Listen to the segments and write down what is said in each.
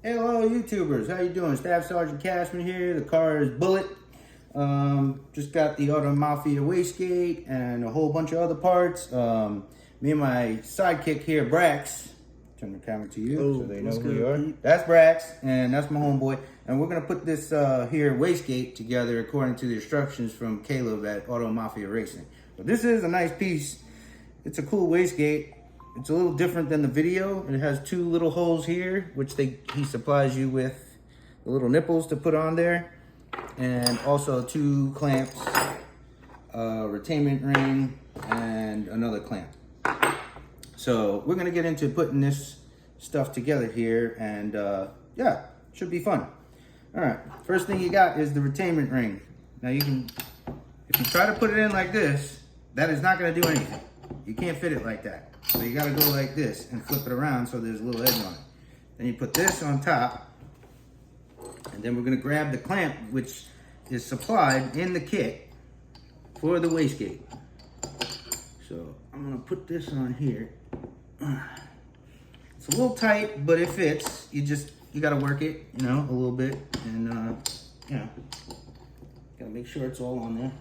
Hello YouTubers, how you doing? Staff Sergeant Cashman here. The car is Bullet. Just got the AutoMafia Wastegate and a whole bunch of other parts. Me and my sidekick here, Brax. Turn the camera to you so they know who you are. That's Brax and that's my homeboy. And we're gonna put this here Wastegate together according to the instructions from Caleb at AutoMafiaRacing. But this is a nice piece. It's a cool Wastegate. It's a little different than the video. It has two little holes here, which he supplies you with the little nipples to put on there. And also two clamps, a retainment ring, and another clamp. So we're gonna get into putting this stuff together here, and yeah, should be fun. All right, first thing you got is the retainment ring. Now if you try to put it in like this, that is not gonna do anything. You can't fit it like that. So you gotta go like this and flip it around so there's a little edge on it. Then you put this on top, and then we're gonna grab the clamp, which is supplied in the kit for the Wastegate. So I'm gonna put this on here. It's a little tight, but it fits. You gotta work it, a little bit, and gotta make sure it's all on there.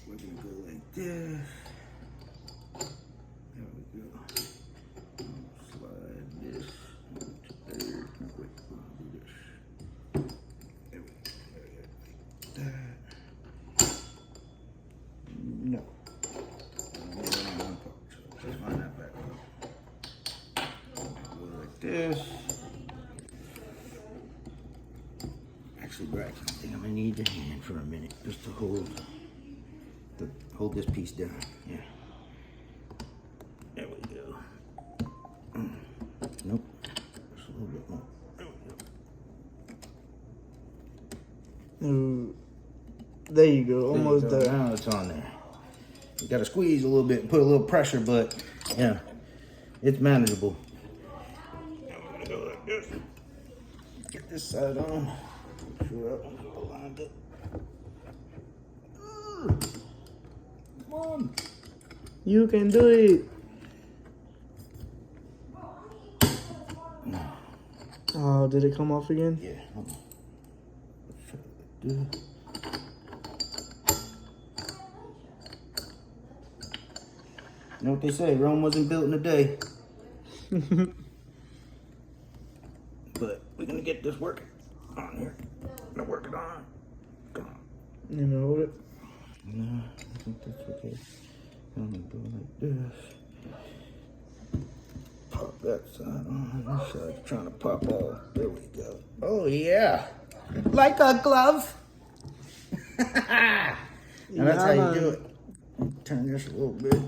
We're gonna go like this. There we go. Slide this into there. Wait, do this. There we go. Like that. No. Just line that back up. Go like this. Actually, Brax, I think I'm gonna need your hand for a minute just to hold this piece down. Yeah. There we go. Nope. Just a little bit more. There we go. There you go. Almost there. Now it's on there. You gotta squeeze a little bit and put a little pressure, but yeah, it's manageable. Now we're gonna go like this. Get this side on. Make sure that one's all lined up. Come on. You can do it. Oh, did it come off again? Yeah. Hold on. You know what they say, Rome wasn't built in a day. But we're gonna get this working on here. Gonna work it on. Come on. You know it? No, I think that's okay. I'm gonna go like this. Pop that side on. This side's trying to pop off. There we go. Oh yeah. Like a glove. And that's how you do it. Turn this a little bit.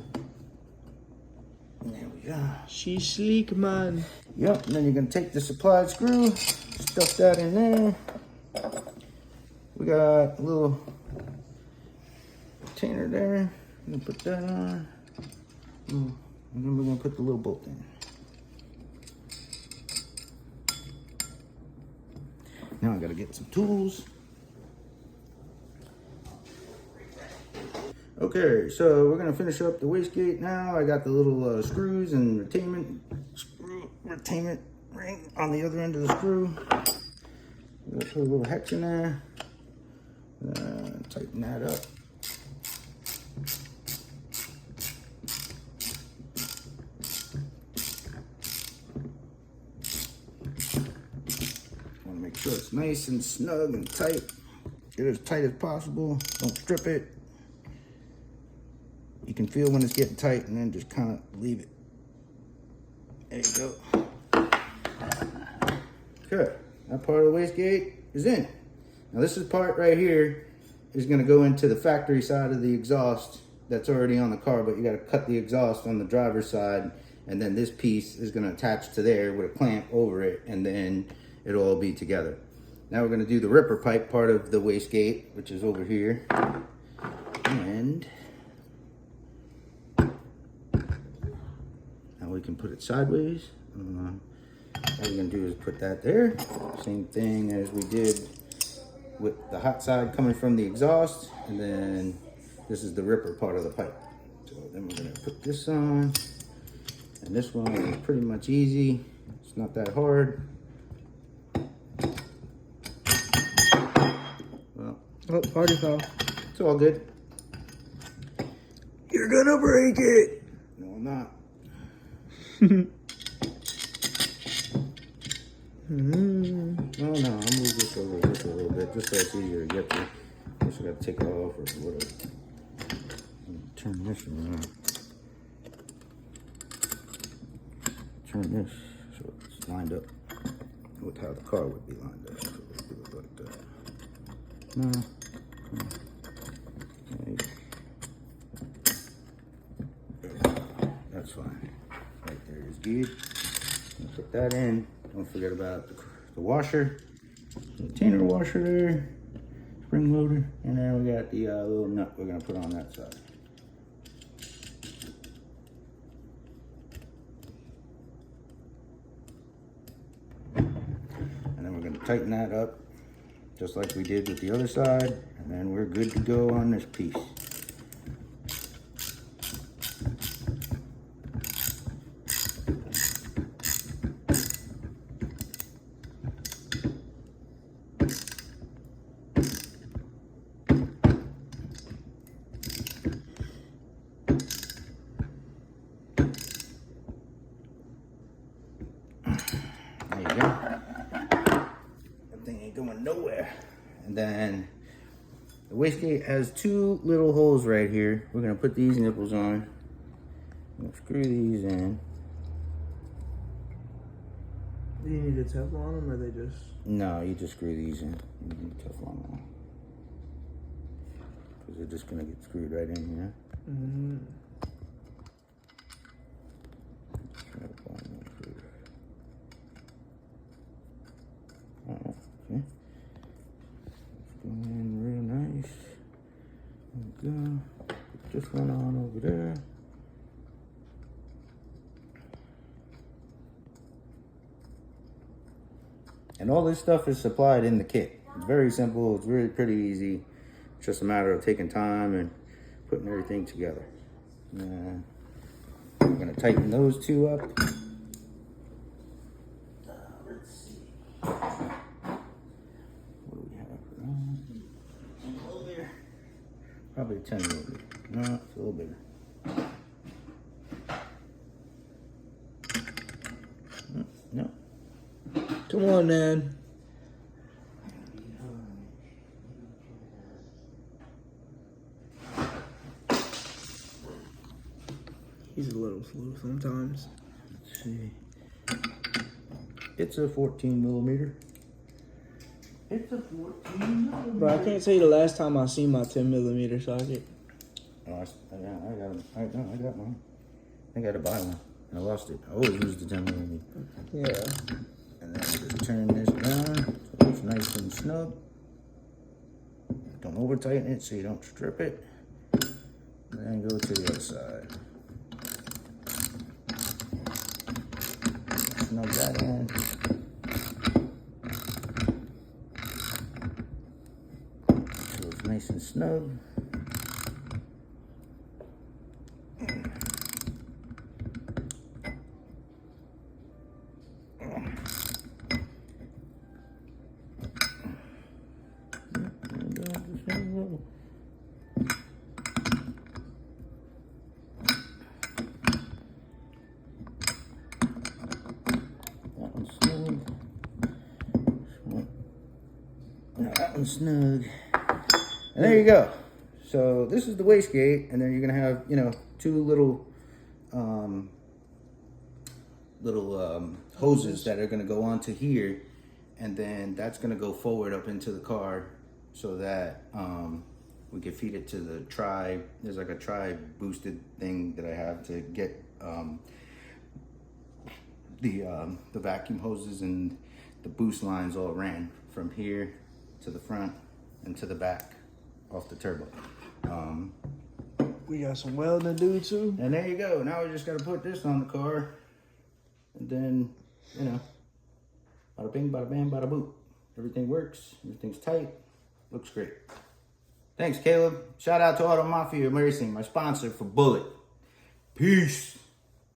There we go. She's sleek, man. Yep, and then you're gonna take the supplied screw, stuff that in there. We got a little retainer there. I'm gonna put that on. And then we're gonna put the little bolt in. Now I gotta get some tools. Okay, so we're gonna finish up the Wastegate now. I got the little screws and retainment ring on the other end of the screw. We're gonna put a little hex in there. Tighten that up. Want to make sure it's nice and snug and tight. Get it as tight as possible. Don't strip it. You can feel when it's getting tight and then just kind of leave it. There you go. Okay, that part of the Wastegate is in. Now this part right here is gonna go into the factory side of the exhaust that's already on the car, but you gotta cut the exhaust on the driver's side, and then this piece is gonna attach to there with a clamp over it, and then it'll all be together. Now we're gonna do the ripper pipe part of the Wastegate, which is over here. And now we can put it sideways. All you're gonna do is put that there. Same thing as we did with the hot side coming from the exhaust. And then this is the ripper part of the pipe. So then we're gonna put this on. And this one is pretty much easy. It's not that hard. Oh, party foul. It's all good. You're gonna break it. No, I'm not. No, I'll move this over just a little bit, just so it's easier to get to. Just gotta take it off or whatever. Turn this around. Turn this so it's lined up with how the car would be lined up. So let's do it like that. No, come on. That's fine. Right there is good. Put that in. Don't forget about the washer, the retainer washer there, spring loader, and then we got the little nut we're gonna put on that side. And then we're gonna tighten that up, just like we did with the other side, and then we're good to go on this piece. There you go. That thing ain't going nowhere. And then the wastegate has two little holes right here. We're gonna put these nipples on. We'll screw these in. Do you need a Teflon them or they just? No, you just screw these in. You need Teflon on. Because they're just gonna get screwed right in here. Mm-hmm. Okay. Let's go in real nice. There we go. Put this one on over there. And all this stuff is supplied in the kit. It's very simple. It's really pretty easy. It's just a matter of taking time and putting everything together. And we're going to tighten those two up. Let's see. What do we have? A little bigger. Probably 10 millimeter. No, it's a little bigger. No. Come on, man. He's a little slow sometimes. Let's see. It's a 14 millimeter. It's a 14 millimeter. But I can't say the last time I seen my 10 millimeter socket. Oh, I got one. I got to buy one. I lost it. I always use the 10 millimeter. Yeah. And then just turn this down so it's nice and snug. Don't over tighten it so you don't strip it. And then go to the other side. Snug that in. So it's nice and snug. That one's snug. And there you go. So this is the wastegate, and then you're gonna have, you know, two little hoses that are gonna go onto here, and then that's gonna go forward up into the car so that we can feed it to the tri. There's like a tri boosted thing that I have to get the vacuum hoses and the boost lines all ran from here to the front and to the back off the turbo. We got some welding to do too. And there you go. Now we just got to put this on the car, and then, you know, bada bing, bada bam, bada boop. Everything works. Everything's tight. Looks great. Thanks, Caleb. Shout out to AutoMafiaRacing, my sponsor for Bullet. Peace.